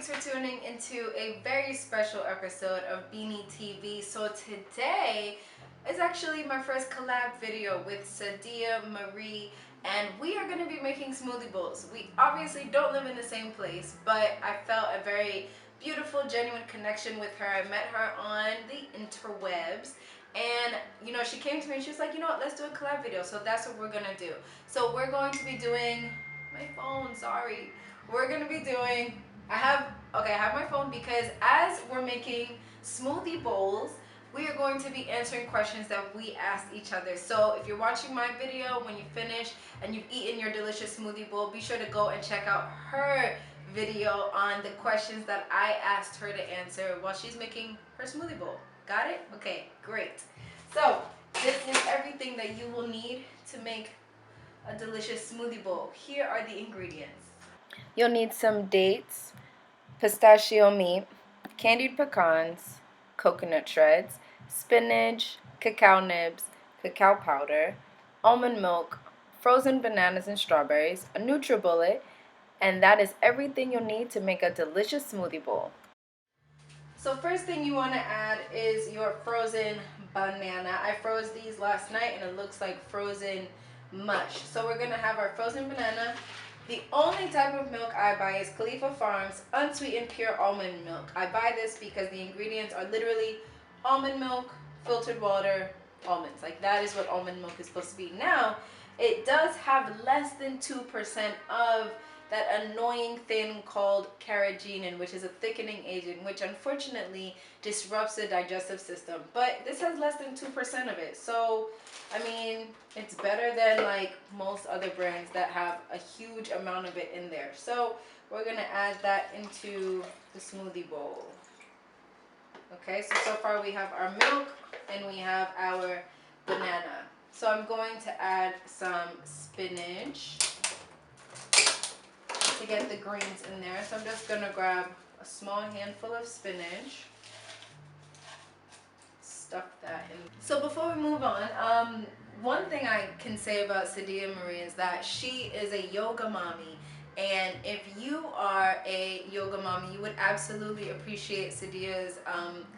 thanks for tuning into a very special episode of BeenieTV. So today is actually my first collab video with Sadia Marie, and we are going to be making smoothie bowls. We obviously don't live in the same place, but I felt a very beautiful, genuine connection with her. I met her on the interwebs, and she came to me and she was like, let's do a collab video. So that's what we're going to do. So we're going to be doing my phone, sorry. We're going to be doing I have my phone because as we're making smoothie bowls, we are going to be answering questions that we asked each other. So if you're watching my video, when you finish and you've eaten your delicious smoothie bowl, be sure to go and check out her video on the questions that I asked her to answer while she's making her smoothie bowl. Got it? Okay, great. So this is everything that you will need to make a delicious smoothie bowl. Here are the ingredients. You'll need some dates, pistachio meat, candied pecans, coconut shreds, spinach, cacao nibs, cacao powder, almond milk, frozen bananas and strawberries, a NutriBullet, and that is everything you'll need to make a delicious smoothie bowl. So first thing you want to add is your frozen banana. I froze these last night and it looks like frozen mush. So we're going to have our frozen banana. The only type of milk I buy is Khalifa Farms unsweetened pure almond milk. I buy this because the ingredients are literally almond milk, filtered water, almonds. Like that is what almond milk is supposed to be. Now, it does have less than 2% of that annoying thing called carrageenan, which is a thickening agent, which unfortunately disrupts the digestive system. But this has less than 2% of it. So, I mean, it's better than like most other brands that have a huge amount of it in there. So we're gonna add that into the smoothie bowl. Okay, so far we have our milk and we have our banana. So I'm going to add some spinach to get the greens in there. So I'm just gonna grab a small handful of spinach, stuff that in. So before we move on, one thing I can say about Sadia Marie is that she is a yoga mommy. And if you are a yoga mommy, you would absolutely appreciate Sadia's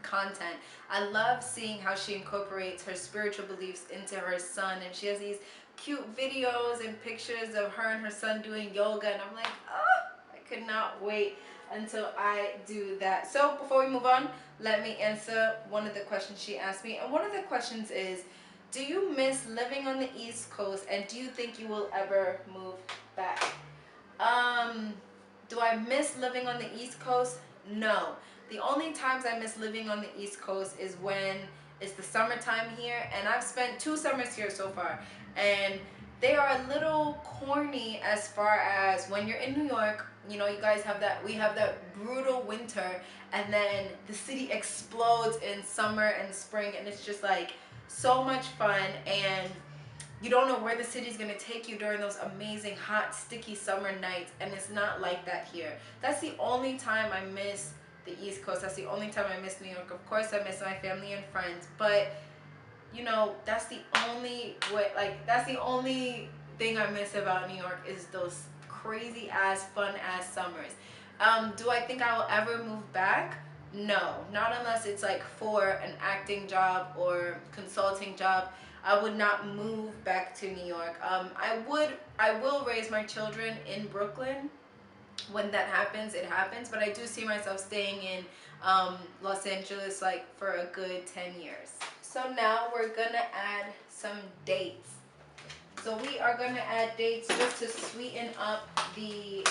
content. I love seeing how she incorporates her spiritual beliefs into her son, and she has these cute videos and pictures of her and her son doing yoga, and I'm like, oh, I could not wait until I do that. So before we move on, let me answer one of the questions she asked me. And one of the questions is, do you miss living on the East Coast, and do you think you will ever move back? Do I miss living on the East Coast? No. The only times I miss living on the East Coast is when it's the summertime here, and I've spent 2 summers here so far, and they are a little corny as far as when you're in New York, you guys have that, we have that brutal winter, and then the city explodes in summer and spring, and it's just like so much fun, and you don't know where the city's going to take you during those amazing hot sticky summer nights, and it's not like that here. That's the only time I miss the East Coast. That's the only time I miss New York. Of course I miss my family and friends, but that's the only way, like that's the only thing I miss about New York is those crazy ass fun ass summers. Do I think I will ever move back? No, not unless it's like for an acting job or consulting job. I would not move back to New York. I will raise my children in Brooklyn. When that happens, it happens. But I do see myself staying in Los Angeles like for a good 10 years. So now we're gonna add some dates. So we are gonna add dates just to sweeten up the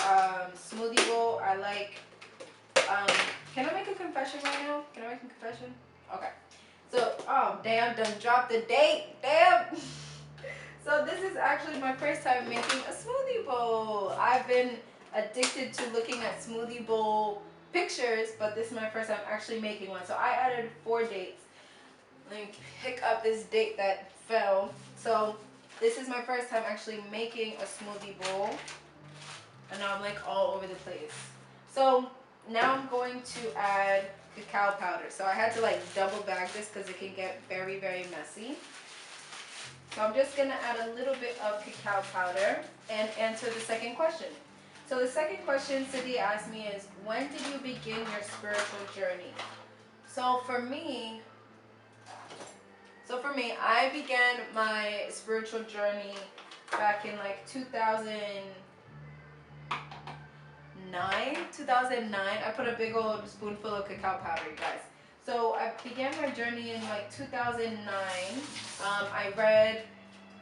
smoothie bowl. I like. Can I make a confession right now? Can I make a confession? Okay. So, oh damn, done dropped the date. Damn. So this is actually my first time making a smoothie bowl. I've been addicted to looking at smoothie bowl pictures, but this is my first time actually making one. So I added 4 dates. Let me pick up this date that fell. So this is my first time actually making a smoothie bowl, and now I'm like all over the place. So now I'm going to add cacao powder. So I had to like double bag this because it can get very, very messy. So I'm just going to add a little bit of cacao powder and answer the second question. So the second question Cindy asked me is, when did you begin your spiritual journey? So for me, I began my spiritual journey back in like 2009. I put a big old spoonful of cacao powder, you guys. So I began my journey in like 2009. I read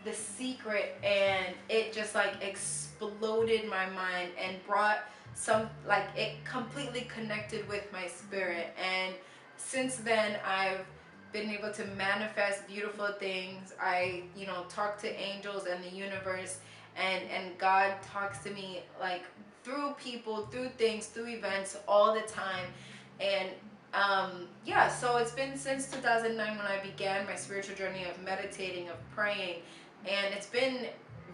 The Secret, and it just like exploded my mind and brought some, like, it completely connected with my spirit. And since then I've been able to manifest beautiful things. I, talk to angels and the universe, and God talks to me like through people, through things, through events all the time. And yeah, so it's been since 2009 when I began my spiritual journey of meditating, of praying, and it's been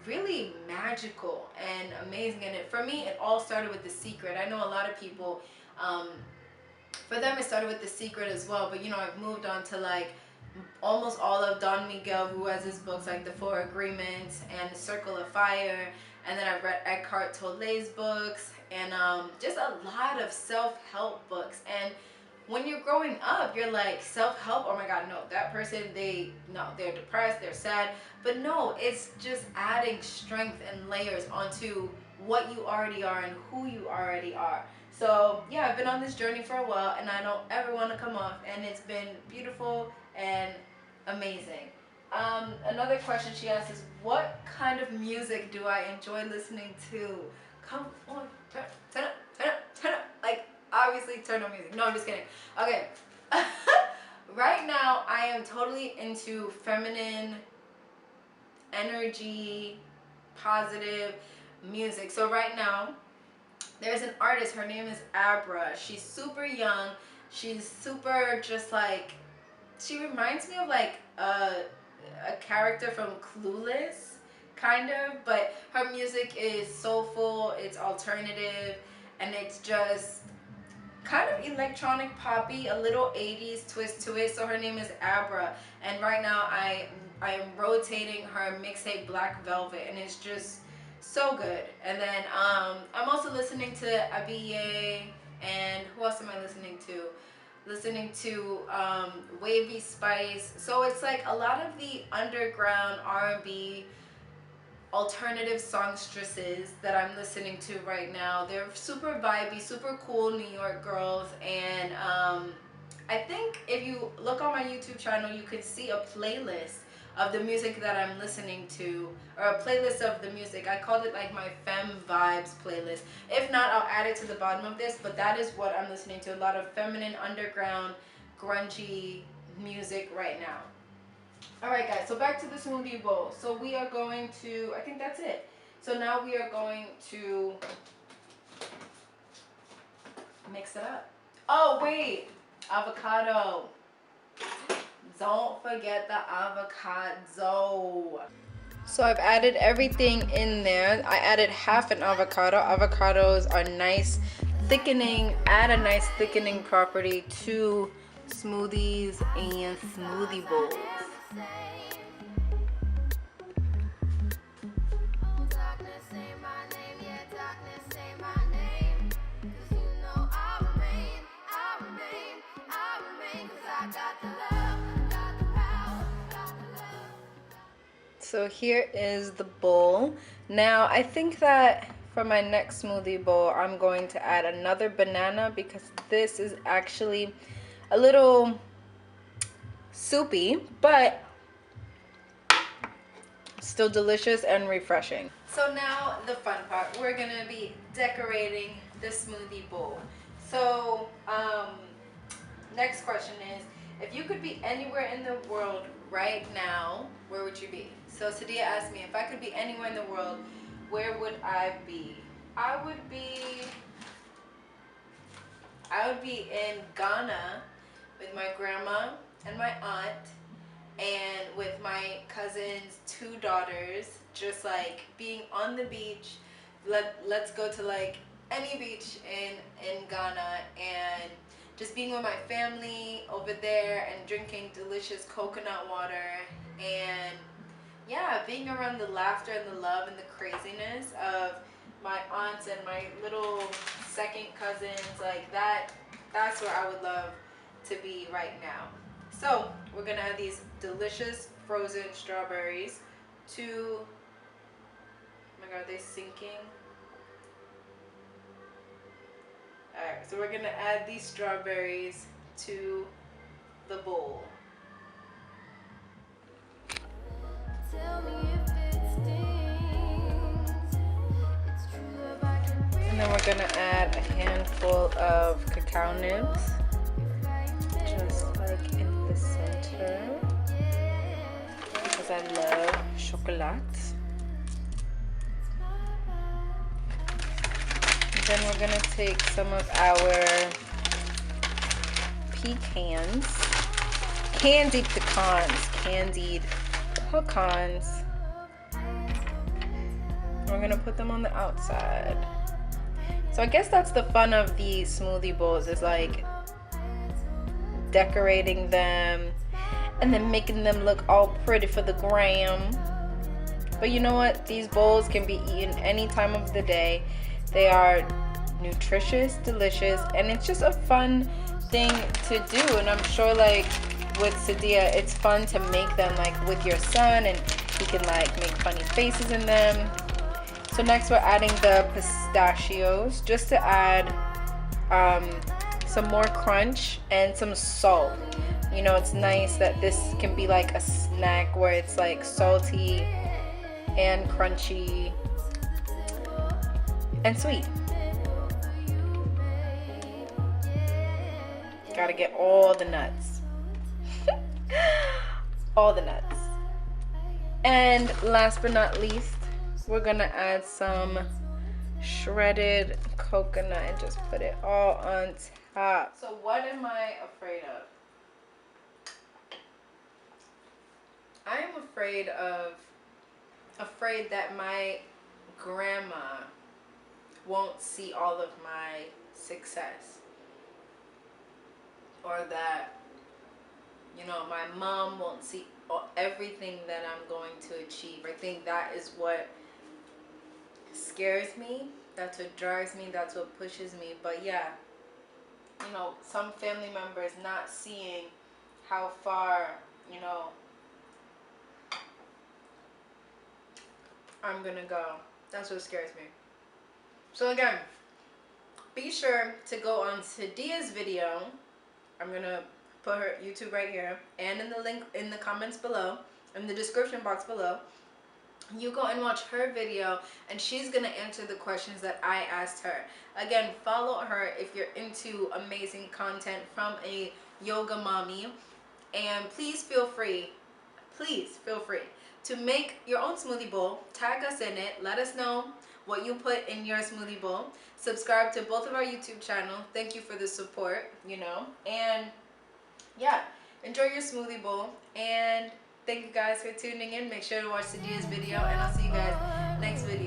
really magical and amazing. And for me, it all started with The Secret. I know a lot of people, for them it started with The Secret as well, but I've moved on to like almost all of Don Miguel Ruiz's books, like The Four Agreements and The Circle of Fire. And then I've read Eckhart Tolle's books, and just a lot of self-help books. And when you're growing up, you're like, self-help, oh my god, no, that person, they're depressed, they're sad. But no, it's just adding strength and layers onto what you already are and who you already are. So yeah, I've been on this journey for a while, and I don't ever want to come off, and it's been beautiful and amazing. Another question she asked is, what kind of music do I enjoy listening to? Come on, turn up. Like, obviously turn on music. No, I'm just kidding. Okay. Right now, I am totally into feminine energy, positive music. So right now, there's an artist. Her name is Abra. She's super young. She's super just like, she reminds me of like a character from Clueless, kind of. But her music is soulful, it's alternative, and it's just kind of electronic poppy, a little 80s twist to it. So her name is Abra, and right now I am rotating her mixtape Black Velvet, and it's just so good. And then I'm also listening to Abiye, and who else am I listening to? Wavy Spice. So it's like a lot of the underground R&B alternative songstresses that I'm listening to right now. They're super vibey, super cool New York girls. And I think if you look on my YouTube channel, you could see a playlist of the music that I'm listening to, or a playlist of the music. I called it like my Femme Vibes playlist. If not, I'll add it to the bottom of this, but that is what I'm listening to. A lot of feminine, underground, grungy music right now. Alright guys, so back to the smoothie bowl. So we are going to, I think that's it. So now we are going to mix it up. Oh wait, avocado. Don't forget the avocado. So I've added everything in there. I added half an avocado. Avocados are nice thickening, add a nice thickening property to smoothies and smoothie bowls. So here is the bowl. Now I think that for my next smoothie bowl, I'm going to add another banana, because this is actually a little soupy, but still delicious and refreshing. So now the fun part, we're gonna be decorating the smoothie bowl. So next question is, if you could be anywhere in the world right now, where would you be? So Sadia asked me, if I could be anywhere in the world, where would I be? I would be in Ghana with my grandma and my aunt, and with my cousin's two daughters, just like being on the beach. Let's go to like any beach in Ghana, and just being with my family over there and drinking delicious coconut water, and yeah, being around the laughter and the love and the craziness of my aunts and my little second cousins, like that's where I would love to be right now. So we're gonna add these delicious frozen strawberries to, oh my god, are they sinking? Alright, so we're gonna add these strawberries to the bowl. And then we're gonna add a handful of cacao nibs, just like in the center, because I love chocolate. And then we're gonna take some of our pecans, candied pecans. We're gonna put them on the outside. So I guess that's the fun of these smoothie bowls, is like decorating them and then making them look all pretty for the gram. But you know what? These bowls can be eaten any time of the day. They are nutritious, delicious, and it's just a fun thing to do. And I'm sure, like with Sadia, it's fun to make them like with your son, and he can like make funny faces in them. So next we're adding the pistachios, just to add some more crunch and some salt. You know, it's nice that this can be like a snack where it's like salty and crunchy and sweet. Gotta get all the nuts. All the nuts. And last but not least, we're gonna add some shredded coconut and just put it all on top. So what am I afraid of? I am afraid that my grandma won't see all of my success, or that, you know, my mom won't see everything that I'm going to achieve. I think that is what scares me. That's what drives me. That's what pushes me. But yeah, you know, some family members not seeing how far, you know, I'm gonna go. That's what scares me. So again, be sure to go on Sadia's video. I'm gonna put her YouTube right here, and in the link in the comments below, in the description box below. You go and watch her video, and she's gonna answer the questions that I asked her. Again, follow her if you're into amazing content from a yoga mommy. And please feel free to make your own smoothie bowl. Tag us in it. Let us know what you put in your smoothie bowl. Subscribe to both of our YouTube channels. Thank you for the support, you know. And yeah, enjoy your smoothie bowl. And thank you guys for tuning in. Make sure to watch Sadia's video, and I'll see you guys next video.